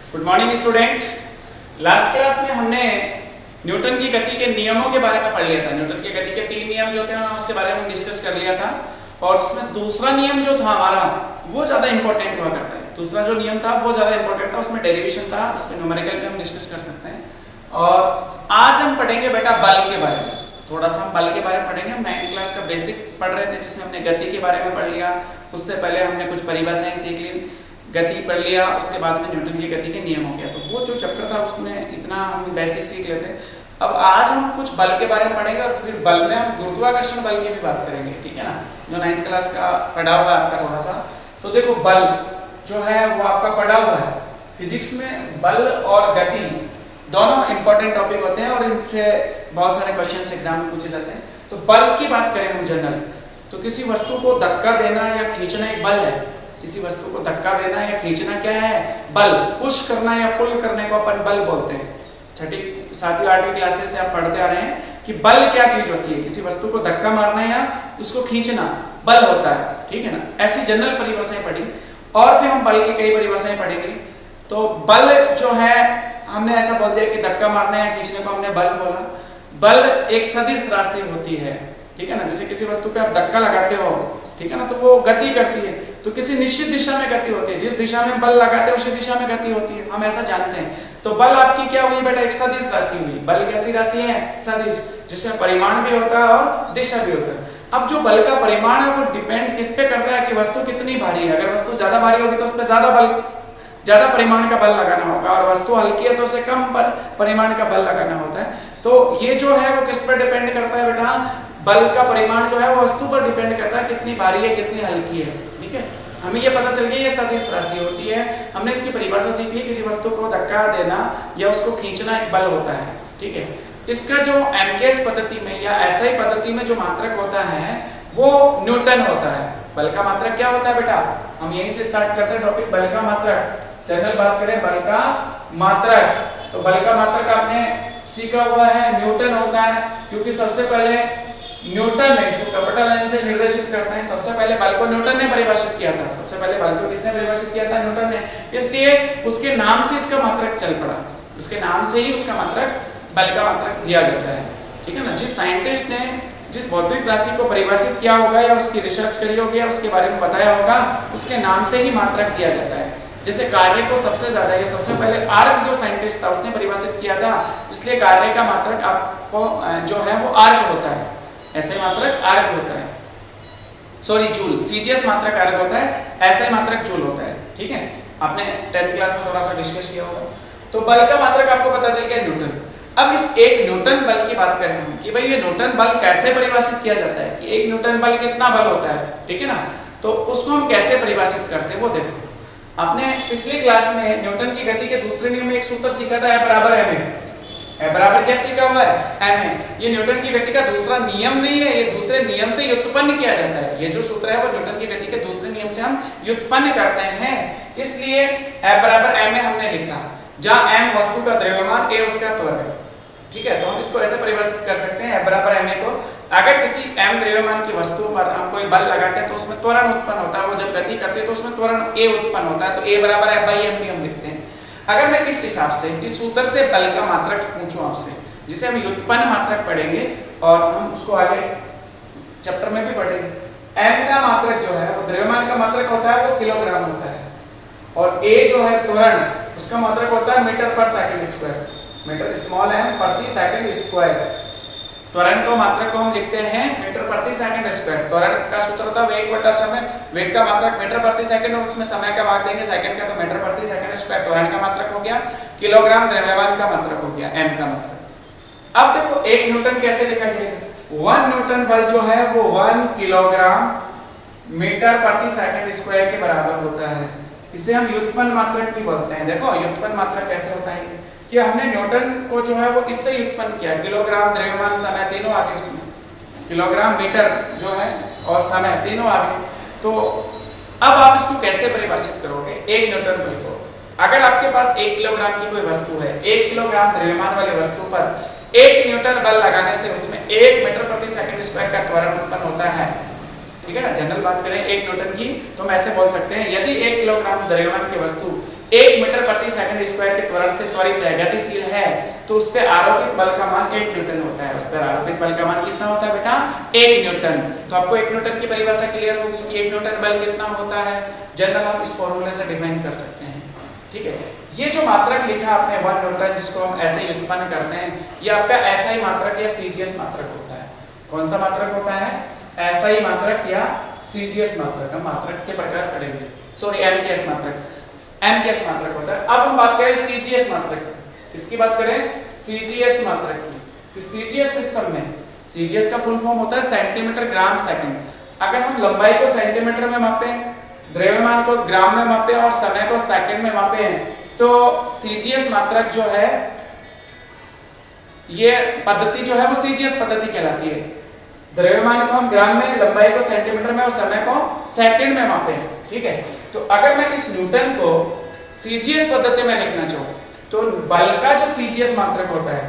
Good morning student. Last class में हमने Newton की गति के नियमों के बारे में पढ़ लिया था। न्यूटन की गति के 3 नियम जो थे उसके बारे में डिस्कस कर लिया था और उसमें दूसरा नियम जो था हमारा वो ज्यादा इंपॉर्टेंट हुआ करता है। दूसरा जो नियम था वो ज्यादा इंपॉर्टेंट था, उसमें डेरिवेशन था, उसमें न्यूमेरिकल में हम डिस्कस कर सकते हैं। और आज हम पढ़ेंगे बेटा बल के बारे में। थोड़ा सा हम बल के बारे में पढ़ेंगे। हम 9th क्लास का बेसिक पढ़ रहे थे जिसमें हमने गति के बारे में पढ़ लिया। उससे पहले हमने कुछ परिभाषाएं सीख ली, गति पढ़ लिया, उसके बाद में न्यूटन की गति के नियम हो गया। तो वो जो चैप्टर था उसमें इतना हम बेसिक सीख लेते। अब आज हम कुछ बल के बारे में पढ़ेंगे और फिर बल में हम गुरुत्वाकर्षण बल की भी बात करेंगे, ठीक है ना, जो 9th क्लास का पढ़ा हुआ है आपका थोड़ा सा। तो देखो बल जो है वो आपका पढ़ा हुआ है। फिजिक्स में बल और गति दोनों इंपॉर्टेंट टॉपिक होते हैं और इनसे बहुत सारे क्वेश्चन एग्जाम में पूछे जाते हैं। तो बल की बात करें हम जनरल, तो किसी वस्तु को धक्का देना या खींचना एक बल है। किसी वस्तु को धक्का देना या खींचना क्या है? बल। पुश करना या पुल करने को अपन बल बोलते हैं। 6ठी 7वीं 8वीं क्लासेस से आप पढ़ते आ रहे हैं कि बल क्या चीज होती है। किसी वस्तु को धक्का मारना या उसको खींचना बल होता है, ठीक है ना। ऐसी जनरल परिभाषाएं पढ़ी और भी हम बल की कई परिभाषाएं पढ़ेंगे। तो बल जो है हमने ऐसा बोल दिया कि धक्का मारना या खींचने को हमने बल बोला। बल एक सदिश राशि होती है, ठीक है ना। जैसे किसी वस्तु पे आप धक्का लगाते हो, ठीक है ना, तो वो गति करती है। तो किसी निश्चित दिशा में गति होती है, जिस दिशा में बल लगाते हैं उसी दिशा में गति होती है, हम ऐसा जानते हैं। तो बल आपकी क्या हुई बेटा? एक सदिश राशि हुई। बल कैसी राशि है? सदिश, जिसमें परिमाण भी होता है और दिशा भी होता है। अब जो बल का परिमाण है वो डिपेंड किस पे करता है कि वस्तु कितनी भारी है। अगर वस्तु ज्यादा भारी होगी तो उस पर ज्यादा परिमाण का बल लगाना होगा और वस्तु हल्की है तो उसे कम परिमाण का बल लगाना होता है। तो ये जो है वो किस पर डिपेंड करता है बेटा? बल का परिमाण जो है वो वस्तु पर डिपेंड करता है, कितनी भारी है कितनी हल्की है, ठीक है। हमें ये पता चल गया ये सदिश राशि होती है। हमने इसकी परिभाषा सीख ली, किसी वस्तु को धक्का देना या उसको खींचना एक बल होता है, ठीक है। इसका जो एमकेएस पद्धति में या एसआई पद्धति में जो मात्रक होता है वो न्यूटन होता है। बल का मात्रक क्या होता है बेटा? हम यहीं से स्टार्ट करते हैं टॉपिक बल का मात्रक। जनरल बात करें बल का मात्रक, तो बल का मात्रक आपने सीखा हुआ है न्यूटन होता है, क्योंकि सबसे पहले न्यूटन ने इसको कैपिटल एन से निर्देशित करते हैं। सबसे पहले बल को न्यूटन ने परिभाषित किया था। सबसे पहले बल को किसने परिभाषित किया था? न्यूटन ने। इसलिए उसके नाम से इसका मात्रक चल पड़ा, उसके नाम से ही उसका मात्रक बल का मात्रक दिया जाता है, ठीक है ना। जिस साइंटिस्ट ने जिस भौतिक राशि को परिभाषित किया होगा या उसकी रिसर्च करी होगी या उसके बारे में बताया होगा, उसके नाम से ही मात्रक दिया जाता है। जैसे कार्य को सबसे ज्यादा या सबसे पहले आर्क जो साइंटिस्ट था उसने परिभाषित किया था, इसलिए कार्य का मात्रक आपको जो है वो आर्क होता है। ऐसे मात्रक आर्क होता है, सॉरी जूल। सीजीएस मात्रक आर्क होता है, ऐसे मात्रक जूल होता है, ठीक है। आपने 10th क्लास में थोड़ा सा डिस्कस किया होगा। तो बल का मात्रक आपको पता चल गया न्यूटन। अब इस एक न्यूटन बल की बात करें हम कि भाई ये न्यूटन बल कैसे परिभाषित किया जाता है कि एक न्यूटन बल कितना बल होता है, ठीक है ना। तो उसको हम कैसे परिभाषित करते हैं वो देखो। आपने पिछली क्लास में न्यूटन की गति के दूसरे नियम में एक सूत्र सीखा था, F बराबर ma। F बराबर क्या सीखा हुआ है? ma। ये न्यूटन की गति का दूसरा नियम नहीं है, ये दूसरे नियम से व्युत्पन्न किया जाता है। ये जो सूत्र है वो न्यूटन की गति के दूसरे नियम से हम व्युत्पन्न करते हैं, इसलिए F बराबर ma हमने लिखा, जहां m वस्तु का द्रव्यमान, a उसका त्वरण, ठीक है। तो हम इसको ऐसे परिभाषित कर सकते हैं F बराबर ma को। अगर किसी m द्रव्यमान की वस्तु पर हम कोई बल लगाते हैं तो उसमें त्वरण उत्पन्न होता है। वो जब गति करती है तो उसमें त्वरण a उत्पन्न होता है, तो a बराबर F/m भी हम लिखते हैं। अगर मैं इस हिसाब से इस सूत्र से बल का मात्रक पूछूं आपसे, जिसे हम व्युत्पन्न मात्रक पढ़ेंगे और हम उसको आगे चैप्टर में भी पढ़ेंगे। m का मात्रक जो है वो द्रव्यमान का मात्रक होता है, वो किलोग्राम होता है, और a जो है त्वरण, उसका मात्रक होता है मीटर पर second square, metre small m प्रति सेकंड स्क्वायर। त्वरण को मात्रक को हम लिखते हैं मीटर प्रति सेकंड स्क्वायर। त्वरण का सूत्र था वेग बटा समय, वेग का मात्रक मीटर प्रति सेकंड और उसमें समय का भाग देंगे सेकंड का, तो मीटर प्रति सेकंड स्क्वायर त्वरण का मात्रक हो गया। किलोग्राम द्रव्यमान का मात्रक हो गया, m का मात्रक। अब देखो 1 न्यूटन कैसे लिखा जाएगा? 1 न्यूटन बल जो है वो 1 किलोग्राम मीटर प्रति सेकंड स्क्वायर के बराबर होता है। इसे हम व्युत्पन्न मात्रक भी बोलते हैं। देखो व्युत्पन्न मात्रक कैसे होता है कि हमने न्यूटन को जो है वो इससे व्युत्पन्न किया, किलोग्राम द्रव्यमान समय तीनों आ गए उसमें, किलोग्राम मीटर जो है और समय तीनों आ गए। तो अब आप इसको कैसे परिभाषित करोगे 1 न्यूटन बल को? अगर आपके पास 1 किलोग्राम की कोई वस्तु है, 1 किलोग्राम द्रव्यमान वाली वस्तु पर 1 न्यूटन बल लगाने से उसमें 1 मीटर प्रति सेकंड स्क्वायर का त्वरण उत्पन्न होता है, ठीक है ना। जनरल बात करें 1 न्यूटन की तो हम ऐसे बोल सकते हैं यदि 1 किलोग्राम द्रव्यमान की वस्तु 1 मीटर प्रति सेकंड स्क्वायर के त्वरण से त्वरित है, गतिशील है, तो उस पर आरोपित बल का मान 1 न्यूटन होता है। उस पर आरोपित बल का मान कितना होता है बेटा? 1 न्यूटन। तो आपको 1 न्यूटन की परिभाषा क्लियर होगी कि 1 न्यूटन बल कितना होता है। जनरल हम इस फॉर्मूले से डिफाइन कर सकते हैं, ठीक है। ये जो मात्रक लिखा आपने 1 न्यूटन, जिसको हम ऐसे ही उत्पन्न करते हैं, ये आपका ऐसा ही मात्रक या सीजीएस मात्रक होता है। कौन सा मात्रक होता है? ऐसा ही मात्रक या सीजीएस मात्रक। हम मात्रक के प्रकार पढ़ेंगे, सॉरी एमकेएस मात्रक, एमकेएस मात्रक होता है। अब हम बात करें सीजीएस मात्रक, इसकी बात करें सीजीएस मात्रक की। तो सीजीएस सिस्टम में सीजीएस का फुल फॉर्म होता है सेंटीमीटर ग्राम सेकंड। अगर हम लंबाई को सेंटीमीटर में मापें, द्रव्यमान को ग्राम में मापें और समय को सेकंड में मापें, तो सीजीएस मात्रक जो है, ये पद्धति जो है वो सीजीएस पद्धति कहलाती है। द्रव्यमान को हम ग्राम में, लंबाई को सेंटीमीटर में और समय को सेकंड में मापें, ठीक है। तो अगर मैं इस न्यूटन को सीजीएस पद्धति में लिखना चाहूं, तो बल का जो सीजीएस मात्रक होता है,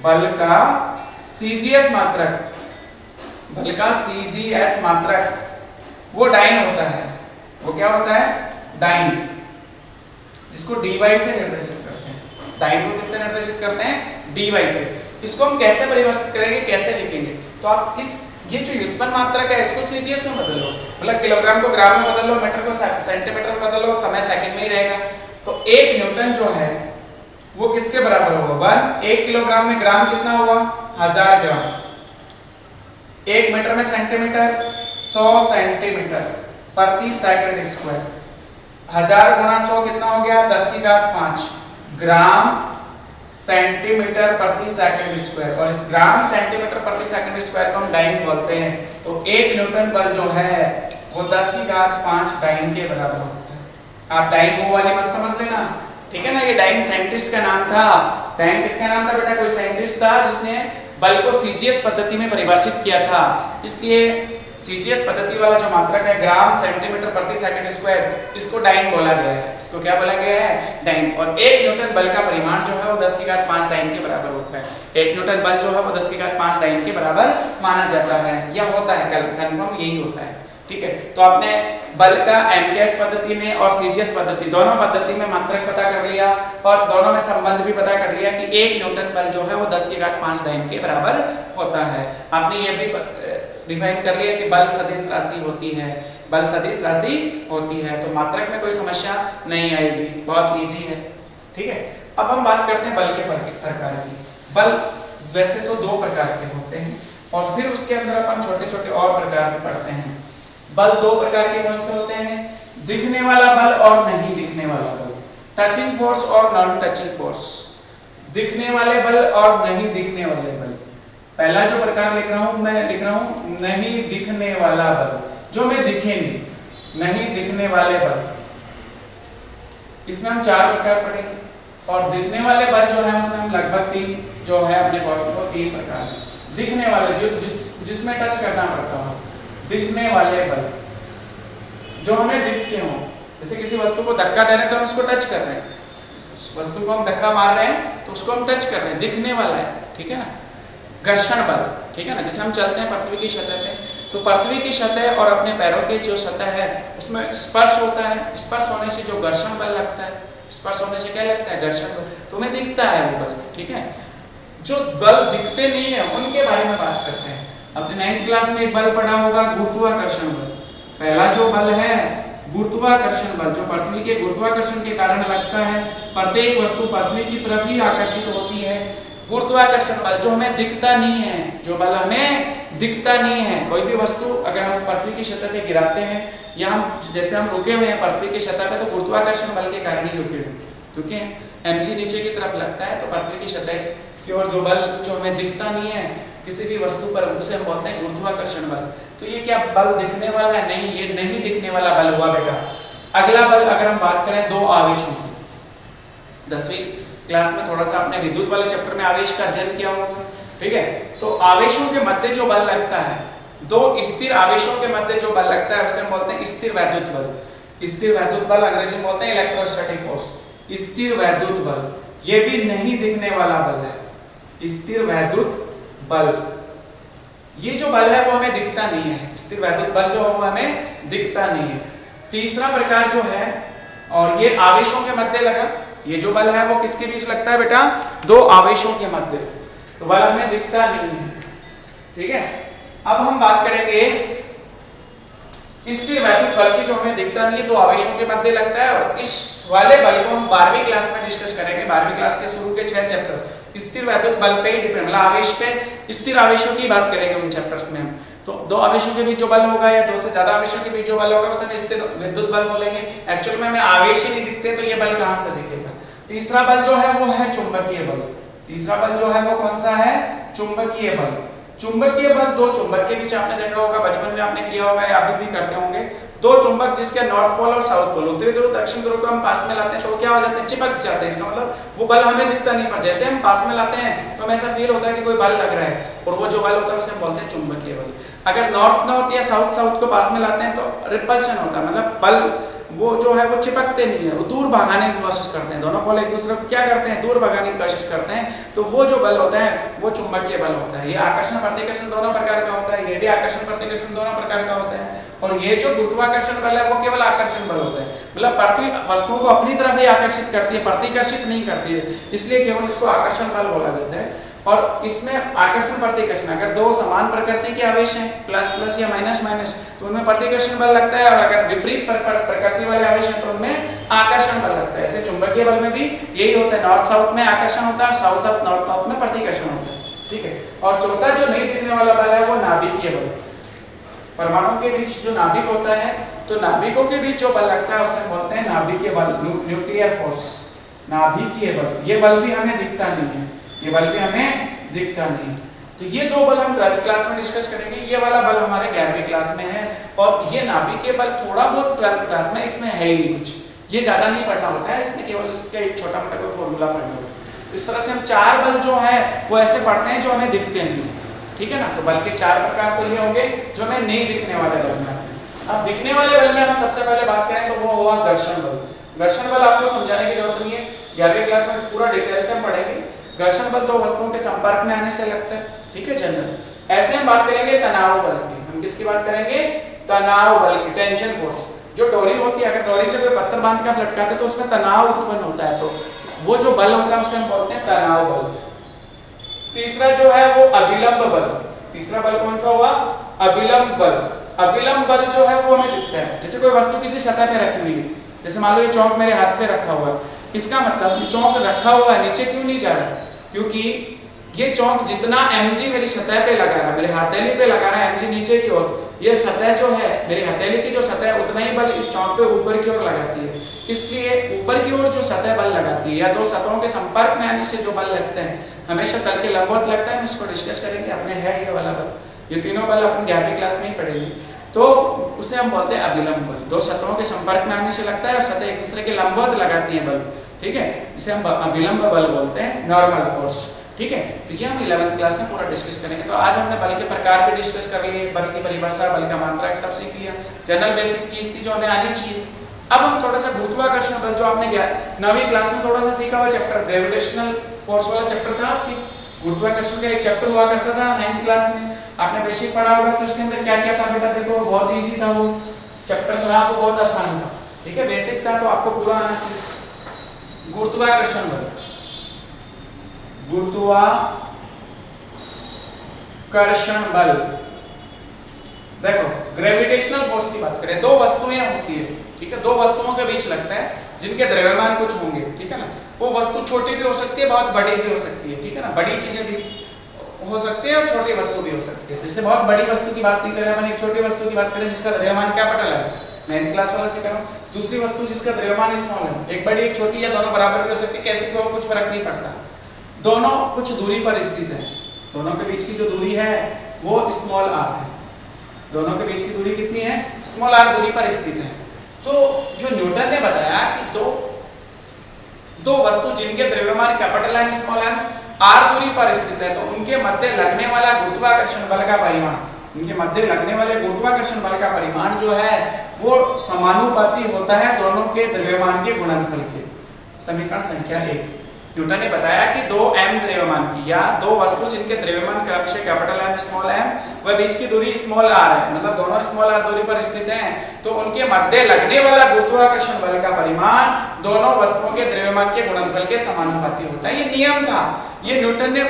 बल का सीजीएस मात्रक, बल का सीजीएस मात्रक वो डाइन होता है। वो क्या होता है? डाइन, जिसको dy से निर्देशित करते हैं। डाइन को किससे निर्देशित करते हैं? dy से। इसको हम कैसे परिभाषित करेंगे, कैसे लिखेंगे? तो आप इस ये जो व्युत्पन्न मात्रक है इसको सीजीएस में बदल लो, मतलब किलोग्राम को ग्राम में बदल लो, मीटर को सेंटीमीटर में बदल लो, समय सेकंड में ही रहेगा। तो 1 न्यूटन जो है वो किसके बराबर होगा? 1 किलोग्राम में ग्राम कितना हुआ? 1000 ग्राम। 1 मीटर में सेंटीमीटर 100 सेंटीमीटर प्रति सेकंड स्क्वायर। 1000 गुणा 100 कितना हो गया? 10⁵ ग्राम सेंटीमीटर प्रति सेकंड स्क्वायर। और इस ग्राम सेंटीमीटर प्रति सेकंड स्क्वायर को हम डाइन बोलते हैं। तो 1 न्यूटन बल जो है वो 10⁵ डाइन के बराबर होता है। आप डाइन वो वाली बात समझ लेना, ठीक है ना। ये डाइन साइंटिस्ट का नाम था। डाइन किसका नाम था बेटा? कोई साइंटिस्ट था जिसने बल को सीजीएस पद्धति में परिभाषित किया था। इसलिए सीजीएस पद्धति वाला जो मात्रक है ग्राम सेंटीमीटर प्रति सेकंड स्क्वायर, इसको डाइन बोला गया है। इसको क्या बोला गया है? डाइन। और 1 न्यूटन बल का परिमाण जो है वो 10⁵ डाइन के बराबर होता है। 1 न्यूटन बल जो है वो 10⁵ डाइन के बराबर माना जाता है, या होता है, कन्फर्म यही होता है, ठीक है। तो आपने बल का एमकेएस पद्धति में और सीजीएस पद्धति दोनों पद्धति में मात्रक पता कर लिया और दोनों में संबंध भी पता कर लिया कि 1 न्यूटन बल जो है वो 10⁵ डाइन के बराबर होता है। आपने ये भी डिफाइन कर लिया कि बल सदिश राशि होती है, बल सदिश राशि होती है, तो मात्रक में कोई समस्या नहीं आएगी, बहुत इजी है, ठीक है। अब हम बात करते हैं बल के प्रकार की। बल वैसे तो 2 प्रकार के होते हैं और फिर उसके अंदर अपन छोटे छोटे और प्रकार भी पढ़ते हैं। बल 2 प्रकार के कौन से होते हैं? दिखने वाला बल और नहीं दिखने वाला बल, टचिंग फोर्स और नॉन टचिंग फोर्स। दिखने वाले बल और नहीं दिखने वाले बल। पहला जो प्रकार लिख रहा हूं, मैं लिख रहा हूं नहीं दिखने वाला बल, जो में दिखे नहीं दिखने वाले बल। इसमें हम 4 प्रकार पढ़ेंगे और दिखने वाले बल जो है उसमें हम लगभग 3 जो है अपने पास में 3 प्रकार है। दिखने वाले जो जिसमें टच करना पड़ता हो, दिखने वाले बल जो हमें दिखते हो। जैसे किसी वस्तु को धक्का दे रहे हैं तो हम उसको टच कर रहे हैं, वस्तु को हम धक्का मार रहे हैं तो उसको हम टच कर रहे हैं, दिखने वाला है, ठीक है ना। घर्षण बल, ठीक है ना। जैसे हम चलते हैं पृथ्वी की सतह पे, तो पृथ्वी की सतह और अपने पैरों की जो सतह है उसमें स्पर्श होता है। स्पर्श होने से जो घर्षण बल लगता है, स्पर्श होने से क्या लगता है? घर्षण बल। तुम्हें दिखता है वो बल, ठीक है। जो बल दिखते नहीं है उनके बारे में बात करते हैं। अपने 9th क्लास में एक बल पढ़ा होगा, गुरुत्वाकर्षण बल। पहला जो बल है गुरुत्वाकर्षण बल, जो पृथ्वी के गुरुत्वाकर्षण के कारण लगता है। प्रत्येक वस्तु पृथ्वी की तरफ ही आकर्षित होती है। गुरुत्वाकर्षण बल जो हमें दिखता नहीं है, जो बल हमें दिखता नहीं है। कोई भी वस्तु अगर हम पृथ्वी की सतह पे गिराते हैं या हम जैसे हम रुके हुए हैं पृथ्वी की सतह पे, तो गुरुत्वाकर्षण बल के कारण ही रुके हुए, क्योंकि mg नीचे की तरफ लगता है। तो पृथ्वी की सतह की ओर जो बल जो हमें दिखता नहीं है किसी भी वस्तु पर, उसे हम बोलते हैं गुरुत्वाकर्षण बल। तो ये क्या बल दिखने वाला है? नहीं, ये नहीं दिखने वाला बल हुआ बेटा। अगला बल अगर हम बात करें 2 आवेशों की, 10वीं क्लास में थोड़ा सा आपने विद्युत वाले चैप्टर में आवेश का अध्ययन किया होगा, ठीक है। तो आवेशों के मध्य जो बल लगता है, 2 स्थिर आवेशों के मध्य जो बल लगता है उसे हम बोलते हैं स्थिर वैद्युत बल। स्थिर वैद्युत बल अंग्रेजी में बोलते हैं इलेक्ट्रोस्टैटिक फोर्स। स्थिर वैद्युत बल ये भी नहीं दिखने वाला बल है। स्थिर वैद्युत बल ये जो बल है वो हमें दिखता नहीं है, स्थिर वैद्युत बल जो है वो हमें दिखता नहीं है। तीसरा प्रकार जो है, और ये आवेशों के मध्य लगा, ये जो बल है वो किसके बीच लगता है बेटा, दो आवेशों के मध्य, तो बल हमें दिखता नहीं है। ठीक है, अब हम बात करेंगे स्थिर वैद्युत बल की, जो हमें दिखता नहीं है, दो आवेशों के मध्य लगता है, और इस वाले बल को हम 12वीं क्लास में डिस्कस करेंगे। 12वीं क्लास के शुरू के 6 चैप्टर स्थिर वैद्युत बल पे ही डिपेंड, मतलब आवेश पे, स्थिर आवेशों की बात करेंगे उन चैप्टर्स में हम। तो दो आवेशों के बीच जो बल होगा या दो से ज्यादा आवेशों के बीच जो बल होगा उसे स्थिर विद्युत बल बोलेंगे। एक्चुअल में हमें आवेश ही नहीं दिखते, तो ये बल कहां से दिखेगा। तीसरा बल जो है वो है चुंबकीय बल। तीसरा बल जो है वो कौन सा है, चुंबकीय बल। चुंबकीय बल, दो चुंबक के बीच, आपने देखा होगा बचपन में, आपने किया होगा या अभी भी करते होंगे, दो चुंबक जिसके नॉर्थ पोल और साउथ पोल, उत्तरी ध्रुव दक्षिण ध्रुव को हम पास में लाते हैं तो क्या हो जाते हैं, चिपक जाते हैं। इसका मतलब वो बल हमें दिखता नहीं, पर जैसे हम पास में लाते हैं तो हमें ऐसा फील होता है कि कोई बल लग रहा है, और वो जो बल होता है उसे हम बोलते हैं चुंबकीय बल। अगर नॉर्थ नॉर्थ या साउथ साउथ को पास में लाते हैं तो रिपल्शन होता है, मतलब बल वो जो है वो चिपकते नहीं है, वो दूर भागाने की कोशिश करते हैं। दोनों पोल एक दूसरे को क्या करते हैं, दूर भगाने की कोशिश करते हैं, तो वो जो बल होता है वो चुंबकीय बल होता है। ये आकर्षण प्रतिकर्षण दोनों प्रकार का होता है, ये भी आकर्षण प्रतिकर्षण दोनों प्रकार का होता है। और ये जो गुरुत्वाकर्षण बल है वो केवल आकर्षण बल होता है, मतलब पृथ्वी वस्तुओं को अपनी तरफ ही आकर्षित करती है, प्रतिकर्षित नहीं करती है, इसलिए केवल इसको आकर्षण बल बोला जाता है। और इसमें आकर्षण प्रतिकर्षण, अगर दो समान प्रकृति के आवेश हैं, प्लस प्लस या माइनस माइनस, तो उनमें प्रतिकर्षण बल लगता है, और अगर विपरीत प्रकृति वाले आवेश हैं तो उनमें आकर्षण बल लगता है। ऐसे चुंबकीय बल में भी यही होता है, नॉर्थ साउथ में आकर्षण होता है और साउथ साउथ नॉर्थ नॉर्थ में प्रतिकर्षण होता है। ठीक है, और चौथा जो नहीं दिखने वाला बल है वो नाभिकीय बल। परमाणु के बीच जो नाभिक होता है, तो नाभिकों के बीच जो बल लगता है उसे बोलते हैं नाभिकीय बल, न्यूक्लियर फोर्स, नाभिकीय बल। ये बल भी हमें दिखता नहीं है, ये बल भी हमें दिखता नहीं। तो ये दो बल हम 12वीं क्लास में डिस्कस करेंगे। ये वाला बल हमारे 11वीं क्लास में है, और ये नाभिकीय बल थोड़ा बहुत 12वीं क्लास में, इसमें है ही नहीं कुछ, ये ज्यादा नहीं पढ़ना होता है, इसमें केवल इसका एक छोटा मोटा कोई फॉर्मूला पढ़ना होता है। इस तरह से हम 4 बल जो है वो ऐसे पढ़ते हैं जो हमें दिखते नहीं। ठीक है ना, तो बल के 4 प्रकार तो ये होंगे जो हमें नहीं दिखने वाले बल में। अब दिखने वाले बल में हम सबसे पहले बात करें तो वो हुआ घर्षण बल। घर्षण बल आपको समझाने की जरूरत नहीं है, 11वीं क्लास में पूरा डिटेल से हम पढ़ेंगे। घर्षण बल दो वस्तुओं के संपर्क में आने से लगता है। ठीक है, जनरल। ऐसे हम बात करेंगे तनाव बल की। हम किसकी बात करेंगे, तनाव बल की, टेंशन फोर्स। जो डोरी होती है, अगर डोरी से कोई पत्थर बांध के आप लटकाते हैं तो उसमें तनाव उत्पन्न होता है, तो वो जो बल होता है उसे हम बोलते हैं तनाव बल। तीसरा जो है वो अभिलंब बल। तीसरा बल कौन सा हुआ, अभिलंब बल। अभिलंब बल जो है वो हमें दिखता है, जैसे कोई वस्तु किसी सतह पे रखी हुई है, जैसे मान लो ये चौक मेरे हाथ पे रखा हुआ है, इसका मतलब ये चौक रखा हुआ है, नीचे क्यों नहीं जा रहा, क्योंकि ये चौक जितना mg मेरी सतह पे लगा रहा है, मेरे हथेली पे लगा रहा है mg नीचे की ओर, ये सतह जो है मेरी हथेली की जो सतह है उतना ही बल इस चौक पे ऊपर की ओर लगाती है। इसलिए ऊपर की ओर जो सतह बल लगाती है, या दो सतहों के संपर्क में आने से जो बल लगते हैं, हमेशा तल के लंबवत लगता है। हम इसको डिस्कस करेंगे, अपने है ये वाला बल, ये तीनों बल अपन 11वीं क्लास में ही पढ़ेंगे। तो उसे हम बोलते हैं अभिलंब बल। दो सतहों के संपर्क में आने से लगता है और सतह एक दूसरे के लंबवत लगाती है बल। ठीक है, इसे हम अभिलंब बल बोलते हैं, नॉर्मल फोर्स। ठीक है, तो ये हम 11वीं क्लास में पूरा डिस्कस करेंगे। तो आज हमने बल के प्रकार भी डिस्कस कर लिए, बल की परिभाषा, बल का मात्रक सब सीख लिया, जनरल बेसिक चीज थी जो हमें आनी चाहिए। अब हम थोड़ा सा गुरुत्वाकर्षण बल, जो आपने 9वीं क्लास में थोड़ा सा सीखा हुआ चैप्टर, ग्रेविटेशनल फोर्स वाला चैप्टर था आपकी, गुरुत्वाकर्षण का एक चैप्टर हुआ करता था 9th क्लास में, आपने बेसिक पढ़ा होगा। तो उसके अंदर क्या क्या था बेटा, देखो बहुत इजी था वो चैप्टर, था वो बहुत आसान था। ठीक है, बेसिक था तो आपको पूरा आना चाहिए। गुरुत्वाकर्षण बल, गुरुत्वाकर्षण बल, देखो ग्रेविटेशनल फोर्स की बात करें, दो वस्तुएं होती है। ठीक है, दो वस्तुओं के बीच लगता है जिनके द्रव्यमान कुछ होंगे। ठीक है ना, वो वस्तु छोटी भी हो सकती है, बहुत बड़ी भी हो सकती है। ठीक है ना, बड़ी चीजें भी हो सकती है और छोटी वस्तु भी हो सकती है। जैसे बहुत बड़ी वस्तु की बात नहीं करें अपन, एक छोटी वस्तु की बात करें जिसका द्रव्यमान क्या पता है, 9th क्लास वाला से करो। दूसरी वस्तु जिसका द्रव्यमान स्मॉल है, एक बड़ी एक छोटी, या दोनों बराबर भी हो सकती है, कैसे भी हो कुछ फर्क नहीं पड़ता, दोनों कुछ दूरी पर स्थित है। दोनों के बीच की जो दूरी है वो स्मॉल r है। दोनों के बीच की दूरी कितनी है, स्मॉल r दूरी पर स्थित है। तो जो न्यूटन ने बताया कि दो वस्तु जिनके द्रव्यमान capital M small M r दूरी पर स्थित है, तो उनके मध्य लगने वाला गुरुत्वाकर्षण बल का परिमाण, उनके मध्य लगने वाले गुरुत्वाकर्षण बल का परिमाण जो है वो समानुपाती होता है दोनों के द्रव्यमान के गुणनफल के। समीकरण संख्या 1। न्यूटन ने बताया कि दो m द्रव्यमान की या दो वस्तु जिनके द्रव्यमान क्रमशः कैपिटल M स्मॉल m व बीच की दूरी स्मॉल r है, मतलब दोनों स्मॉल r दूरी पर स्थित हैं, तो उनके मध्य लगने वाला गुरुत्वाकर्षण बल का परिमाण दोनों वस्तुओं के द्रव्यमान के गुणनफल के समानुपाती होता है। ये नियम था, ये न्यूटन ने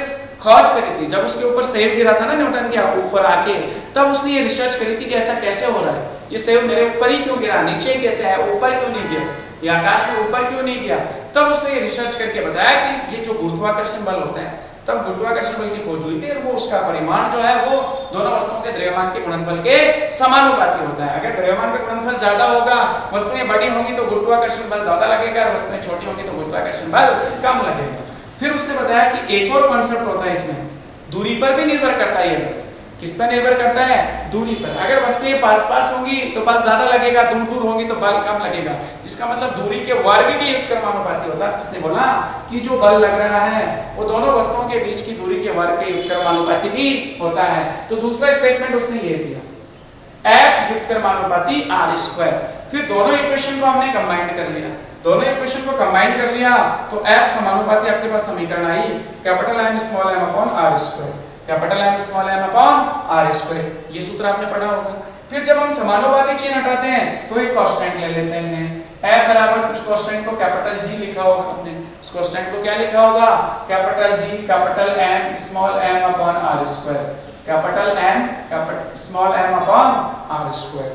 खोज करी थी। जब उसके ऊपर सेब गिरा था ना न्यूटन के ऊपर आके, तब उसने ये रिसर्च करी थी कि ऐसा कैसे हो रहा है, ये सेब मेरे ऊपर ही क्यों गिरा, नीचे कैसे है, ऊपर क्यों नहीं गया, ये आकाश में ऊपर क्यों नहीं गया। तब उसने ये रिसर्च करके बताया कि ये जो गुरुत्वाकर्षण बल होता है, तब गुरुत्वाकर्षण बल की खोज हुई थी और वो उसका परिमाण जो है वो दोनों वस्तुओं के द्रव्यमान के गुणनफल के समानुपाती होता है। अगर द्रव्यमान का गुणनफल ज्यादा होगा, वस्तुएं बड़ी होंगी तो गुरुत्वाकर्षण बल ज्यादा लगेगा, और वस्तुएं छोटी होंगी तो गुरुत्वाकर्षण बल कम लगेगा। फिर उसने बताया कि एक और कॉन्सेप्ट होता है इसमें, दूरी पर भी निर्भर करता है। ये किस पर निर्भर करता है? दूरी पर। अगर वस्तुएं पास पास होंगी तो बल ज्यादा लगेगा, दूर दूर होंगी तो बल कम लगेगा। इसका मतलब दूरी के वर्ग के व्युत्क्रमानुपाती होता है। उसने बोला कि जो बल लग रहा है वो दोनों वस्तुओं के बीच की दूरी के वर्ग के व्युत्क्रमानुपाती भी होता है। तो दूसरा स्टेटमेंट उसने ये दिया, F व्युत्क्रमानुपाती r²। फिर दोनों इक्वेशन को हमने कंबाइन कर लिया, दोनों इक्वेशन को कंबाइन कर लिया तो F समानुपाती आपके पास समीकरण आई capital M small m upon r², capital M small m upon r²। ये सूत्र आपने पढ़ा होगा। फिर जब हम समानुपाती चिन्ह हटाते हैं तो एक कांस्टेंट ले लेते हैं, F बराबर उस कांस्टेंट को कैपिटल G लिखा होगा आपने, उस कांस्टेंट को क्या लिखा होगा? Capital G capital M small m upon r², capital M capital small m upon r²।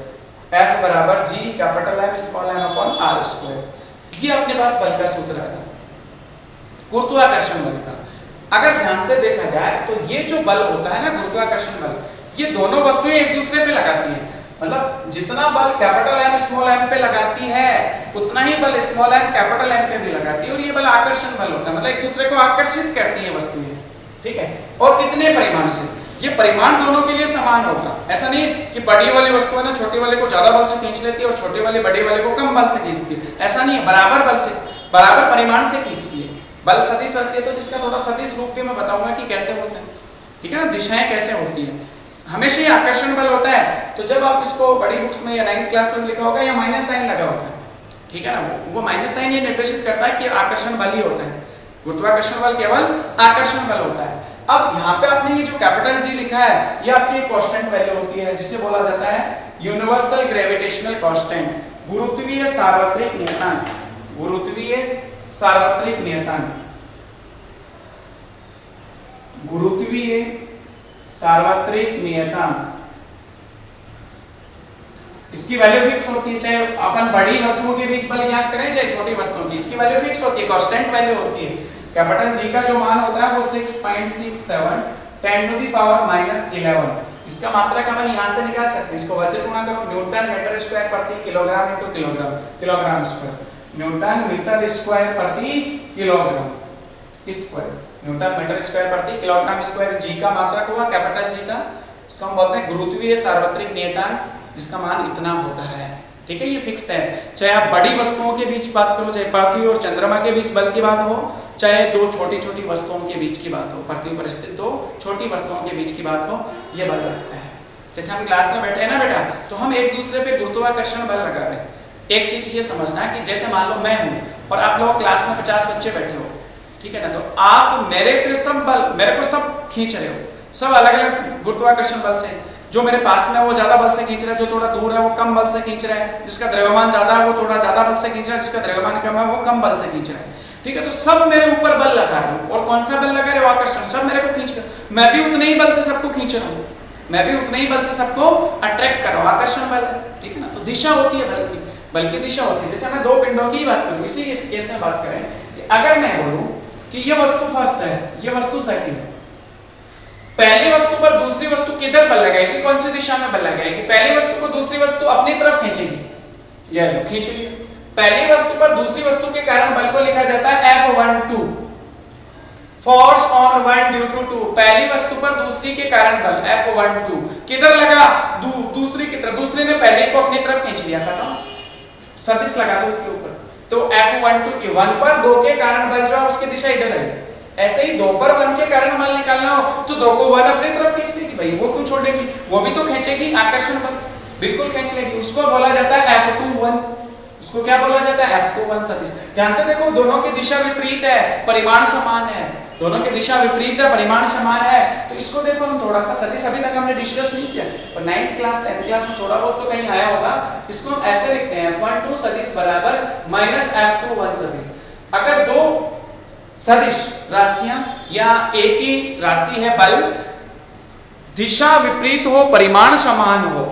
F बराबर G capital M small m upon r²। ये अपने पास बल का सूत्र है, गुरुत्वाकर्षण बल का। अगर ध्यान से देखा जाए तो ये जो बल होता है ना गुरुत्वाकर्षण बल, ये दोनों वस्तुएं एक दूसरे पे लगाती हैं। मतलब जितना बल कैपिटल M स्मॉल m पे लगाती है उतना ही बल स्मॉल m कैपिटल M पे भी लगाती है, और ये बल आकर्षण बल होता है, मतलब एक दूसरे को आकर्षित करती है वस्तुएं। ठीक है, और कितने परिमाण से? ये परिमाण दोनों के लिए समान होगा। ऐसा नहीं कि बड़ी वाली वस्तु है ना छोटे वाले को ज्यादा बल से खींच लेती है और छोटे वाले बड़े वाले को कम बल से खींचती है, ऐसा नहीं है। बराबर बल से, बराबर परिमाण से खींचती है। बल सदिश राशि है तो जिसका थोड़ा सदिश रूप भी मैं बताऊंगा कि कैसे होता है, ठीक है ना, दिशाएं कैसे होती है। हमेशा ये आकर्षण बल होता है। तो जब आप इसको बड़ी बुक्स में या 9th क्लास में लिखा होगा या माइनस साइन लगा होता है, ठीक है ना, वो माइनस साइन ये निर्देशित करता है कि आकर्षण बल ही होता है, गुरुत्वाकर्षण बल केवल आकर्षण बल होता है। अब यहाँ पे आपने ये जो कैपिटल G लिखा है ये आपकी एक कांस्टेंट वैल्यू होती है जिसे बोला जाता है यूनिवर्सल ग्रेविटेशनल कांस्टेंट, गुरुत्वीय सार्वत्रिक नियतांक, गुरुत्वीय सार्वत्रिक नियतांक, गुरुत्वीय सार्वत्रिक नियतांक। इसकी वैल्यू फिक्स होती है, चाहे अपन बड़ी वस्तुओं के बीच बल ज्ञात करें चाहे छोटी वस्तुओं की, इसकी वैल्यू फिक्स होती है, कांस्टेंट वैल्यू होती है। कैपिटल G का जो मान होता है वो 6.67 10⁻11। इसका मात्रक अपन यहां से निकाल सकते हैं, इसको वज्र गुणा करो, न्यूटन मीटर स्क्वायर प्रति kilogram into kilogram, kilogram square, newton metre square प्रति kilogram square, newton metre square प्रति किलोग्राम स्क्वायर। G का मात्रक हुआ कैपिटल G का, इसको हम बोलते हैं गुरुत्वीय सार्वत्रिक नियतांक, जिसका मान इतना होता है। ठीक है, ये फिक्स है। चाहे आप बड़ी वस्तुओं के बीच बात करो, चाहे पृथ्वी और चंद्रमा के बीच बल की बात हो, चाहे दो छोटी छोटी वस्तुओं के बीच की बात हो, पृथ्वी पर स्थित दो छोटी वस्तुओं के बीच की बात हो, ये बल लगता है। जैसे हम क्लास में बैठे हैं ना बेटा, तो हम एक दूसरे पे गुरुत्वाकर्षण बल लगा रहे हैं। एक चीज ये समझना है कि जैसे मान लो मैं हूँ और आप लोग क्लास में 50 बच्चे बैठे हो, ठीक है ना, तो आप मेरे पे सब बल, मेरे को सब खींच रहे हो, सब अलग अलग गुरुत्वाकर्षण बल से। जो मेरे पास में वो ज्यादा बल से खींच रहा है, जो थोड़ा दूर है वो कम बल से खींच रहा है, जिसका द्रव्यमान ज्यादा है वो थोड़ा ज्यादा बल से खींच रहा है, जिसका द्रव्यमान कम है वो कम बल से खींच रहा है। ठीक है, तो सब मेरे ऊपर बल लगा रहे हो, और कौन सा बल लगा रहे हो? आकर्षण। सब मेरे को खींच कर, मैं भी उतने ही बल से सबको खींच रहा हूँ, मैं भी उतने ही बल से सबको अट्रैक्ट कर रहा हूँ, आकर्षण बल। ठीक है ना, तो दिशा होती है बल की, बल की दिशा होती है। जैसे मैं दो पिंडों की बात करूँ, इसी केस में बात करें कि अगर मैं बोलूं कि ये वस्तु फर्स्ट है, ये वस्तु सेकंड है, पहली वस्तु पर दूसरी वस्तु किधर बल लगाएगी, कौन सी दिशा में बल लगाएगी? पहली वस्तु को दूसरी वस्तु अपनी तरफ खींचेगी, ये लो खींच ली। पहली वस्तु पर दूसरी वस्तु के कारण बल को लिखा जाता है F12, force on one due to two. पहली वस्तु पर दूसरी के कारण बल F12 किधर लगा? दूसरी की तरफ, दूसरे ने पहले को अपनी तरफ खींच लिया था ना, सदिश लगा दो इसके ऊपर, तो F12 की 1 पर 2 के कारण बल जो है उसकी दिशा इधर है। ऐसे ही 2 पर 1 के कारण बल निकालना हो तो 2 को 1 अपनी तरफ खींच लेगी, भाई वो क्यों छोड़ेगी, वो भी तो खींचेगी, आकर्षण बल बिल्कुल खींच लेगी, उसको बोला जाता है F21। इसको क्या बोला जाता है? F21 सदिश। ध्यान से देखो, दोनों की दिशा विपरीत है, परिमाण समान है। दोनों की दिशा विपरीत है, परिमाण समान है, तो इसको देखो हम थोड़ा सा सदिश अभी तक हमने डिस्कस नहीं किया, पर 9th क्लास 10th क्लास में थोड़ा बहुत तो कहीं आया होगा। इसको हम ऐसे लिखते हैं F12 सदिश बराबर माइनस F21 सदिश। अगर दो सदिश राशियां या एक ही राशि है बल, दिशा विपरीत हो, परिमाण समान हो,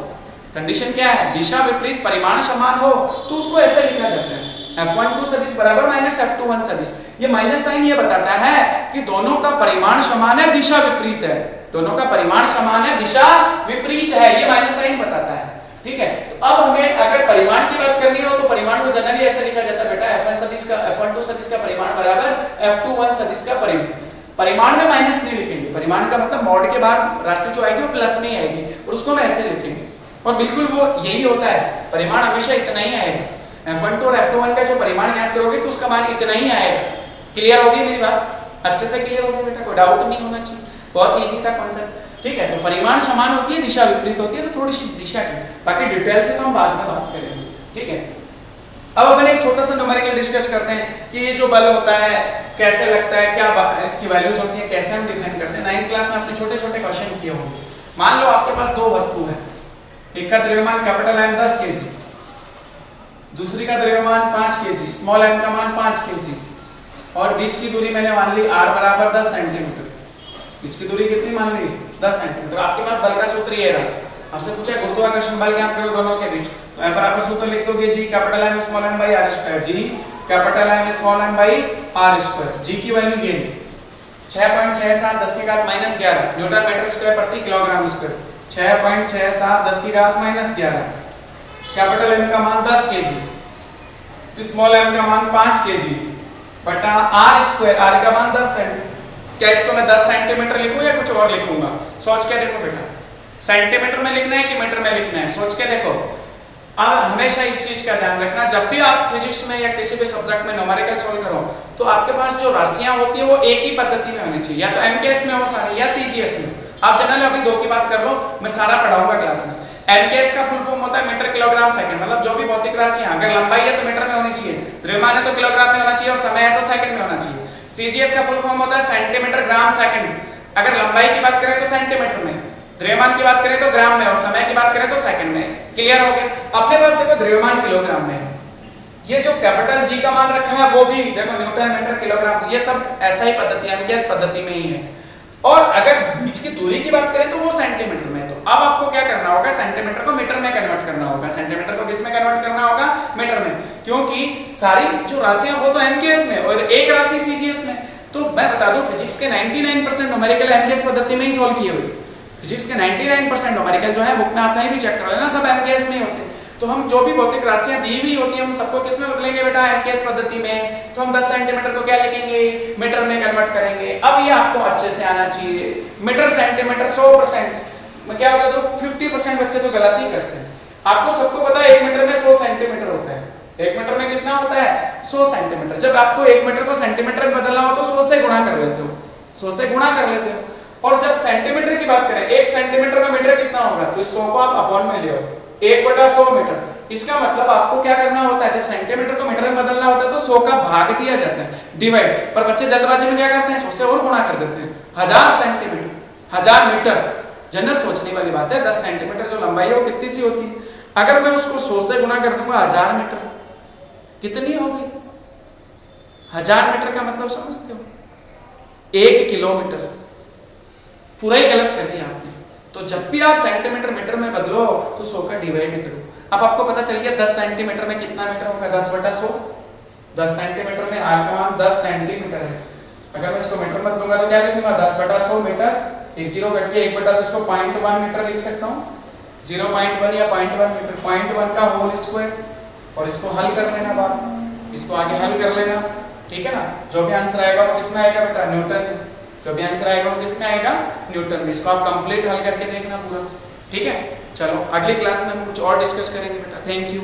कंडीशन क्या है? दिशा विपरीत परिमाण समान हो, तो उसको ऐसे लिखा जाता है F12 सदिश बराबर माइनस F21 सदिश। ये माइनस साइन ये बताता है कि दोनों का परिमाण समान है, दिशा विपरीत है। दोनों का परिमाण समान है, दिशा विपरीत है, ये माइनस साइन बताता है। ठीक है, तो अब हमें अगर परिमाण की बात करनी हो तो परिमाण को जनरली ऐसे लिखा जाता है बेटा, F1 सदिश का F12 सदिश का परिमाण बराबर F21 सदिश का परिमाण। परिमाण में माइनस नहीं लिखेंगे, परिमाण का मतलब मॉड के बाद राशि जो आएगी वो प्लस में आएगी, और उसको हम ऐसे लिखेंगे, और बिल्कुल वो यही होता है, परिमाण हमेशा इतना ही आएगा। F12 और F21 का जो परिमाण ज्ञात करोगे तो उसका मान इतना ही आएगा। क्लियर होगी मेरी बात? अच्छे से क्लियर होगी बेटा, कोई डाउट नहीं होना चाहिए, बहुत इजी था कॉन्सेप्ट। ठीक है, तो परिमाण समान होती है, दिशा विपरीत होती है, तो थोड़ी सी दिशा की, बाकी डिटेल से तो हम बाद में बात करेंगे। ठीक है, अब अपन एक छोटा सा न्यूमेरिकल डिस्कस करते हैं कि ये जो बल होता है कैसे लगता है, क्या इसकी वैल्यूज होती है, कैसे हम डिफाइन करते हैं। 9th क्लास में अपने छोटे छोटे क्वेश्चन किए होंगे। मान लो आपके पास दो वस्तु है, एक का द्रव्यमान कैपिटल M 10 kg, दूसरी का द्रव्यमान 5 kg, स्मॉल m का मान 5 kg, और बीच की दूरी मैंने मान ली r बराबर 10 सेंटीमीटर। बीच की दूरी कितनी मान ली? 10 सेंटीमीटर। आपके पास बल का सूत्र ये रहा, आपसे पूछा गुरुत्वाकर्षण बल ज्ञात करो दोनों के बीच, तो m बराबर सूत्र लिख दोगे G capital M small m r square, G capital M small m r square. G की वैल्यू ये 6.67 10 की घात -11 न्यूटन मीटर स्क्वायर प्रति किलोग्राम स्क्वायर। 6.67 10 की घात -11। कैपिटल M का मान 10 kg, स्मॉल m का मान 5 kg बटा r स्क्वायर, r का मान 10 सेंटीमीटर। क्या इसको मैं 10 सेंटीमीटर लिखूं या कुछ और लिखूंगा? सोच के देखो बेटा, सेंटीमीटर में लिखना है कि मीटर में लिखना है, सोच के देखो। अब हमेशा इस चीज का ध्यान रखना, जब भी आप फिजिक्स में या किसी भी सब्जेक्ट में न्यूमेरिकल सॉल्व करो तो आपके पास जो राशियां होती है वो एक ही पद्धति में होनी चाहिए, या तो MKS में हो सारी या CGS में। आप जनरल अभी दो की बात कर लो, मैं सारा पढ़ाऊंगा क्लास में। MKS का फुल फॉर्म होता है मीटर किलोग्राम सेकंड, मतलब जो भी भौतिक राशियां अगर लंबाई है तो मीटर में होनी चाहिए, द्रव्यमान है तो किलोग्राम में होना चाहिए, और समय है तो सेकंड में होना चाहिए। CGS का फुल फॉर्म होता है सेंटीमीटर ग्राम सेकंड, अगर लंबाई की बात करें तो सेंटीमीटर में, द्रव्यमान की बात करें तो ग्राम में, और समय की बात करें तो सेकंड में। क्लियर हो गया? अपने पास देखो द्रव्यमान किलोग्राम में है, ये जो कैपिटल G का मान रखा है वो भी देखो न्यूटन मीटर किलोग्राम, ये सब ऐसा ही पद्धति MKS पद्धति में ही है। और अगर बीच की दूरी की बात करें तो वो सेंटीमीटर में। तो अब आपको क्या करना होगा, सेंटीमीटर को मीटर में कन्वर्ट करना होगा, सेंटीमीटर को किस में कन्वर्ट करना होगा? मीटर में, क्योंकि सारी जो राशियां वो तो MKS में और एक राशि CGS में। तो मैं बता दूं फिजिक्स के 99% न्यूमेरिकल MKS पद्धति में ही सॉल्व किए हुए। फिजिक्स के 99% न्यूमेरिकल जो है बुक में आप कहीं भी चेक कर लेना, सब MKS में ही होते हैं। तो हम जो भी भौतिक राशियां दी हुई होती है हम सबको किस में बदलेंगे बेटा? MKS पद्धति में। तो हम 10 सेंटीमीटर को क्या लिखेंगे? मीटर में कन्वर्ट करेंगे। अब ये आपको अच्छे से आना चाहिए, मीटर सेंटीमीटर 100%। मैं क्या बता दूं, 50% बच्चे तो गलती करते हैं। आपको सबको पता है 1 मीटर में 100 सेंटीमीटर होता है। 1 मीटर में कितना होता है? 100 सेंटीमीटर। जब आपको 1 मीटर को सेंटीमीटर में बदलना हो तो 100 से गुणा कर लेते हो, 100 से गुणा कर लेते हो। और जब सेंटीमीटर की बात करें, 1 सेंटीमीटर का मीटर कितना होगा? तो इस 100 को आप अपॉन में ले आओ, 1/100 मीटर। इसका मतलब आपको क्या करना होता है, जब सेंटीमीटर को मीटर में बदलना होता है तो 100 का भाग दिया जाता है, डिवाइड। पर बच्चे जल्दबाजी में क्या करते हैं, 100 से और गुणा कर देते हैं। 1000 सेंटीमीटर, 1000 मीटर। जनरल सोचने वाली बात है, 10 सेंटीमीटर जो लंबाई है वो कितनी सी होती है? अगर मैं उसको 100 से गुणा कर दूंगा 1000 मीटर, कितनी होगी? 1000 मीटर का मतलब समझते हो? 1 किलोमीटर। पूरा ही गलत कर दिया आपने। तो जब भी आप सेंटीमीटर मीटर में बदलो तो 100 का डिवाइड करो। अब आपको पता चल गया 10 सेंटीमीटर में कितना मीटर होगा? 10/100। 10 सेंटीमीटर में r का मान 10 सेंटीमीटर है। अगर मैं इसको मीटर में बदलूंगा तो क्या लिखूंगा? 10/100 मीटर। एक जीरो कट के 1/, इसको 0.1 मीटर लिख सकता हूँ, 0.1 या 0.1 मीटर, 0.1 का होल स्क्वायर। और इसको हल कर लेना बाद, इसको आगे हल कर लेना, ठीक है ना? जो भी आंसर आएगा वो किसमें आएगा बेटा? न्यूटन। जो भी आंसर आएगा वो किसमें आएगा? न्यूटन में। इसको आप कंप्लीट हल करके देखना पूरा, ठीक है? चलो अगली क्लास में हम कुछ और डिस्कस करेंगे बेटा। Thank you.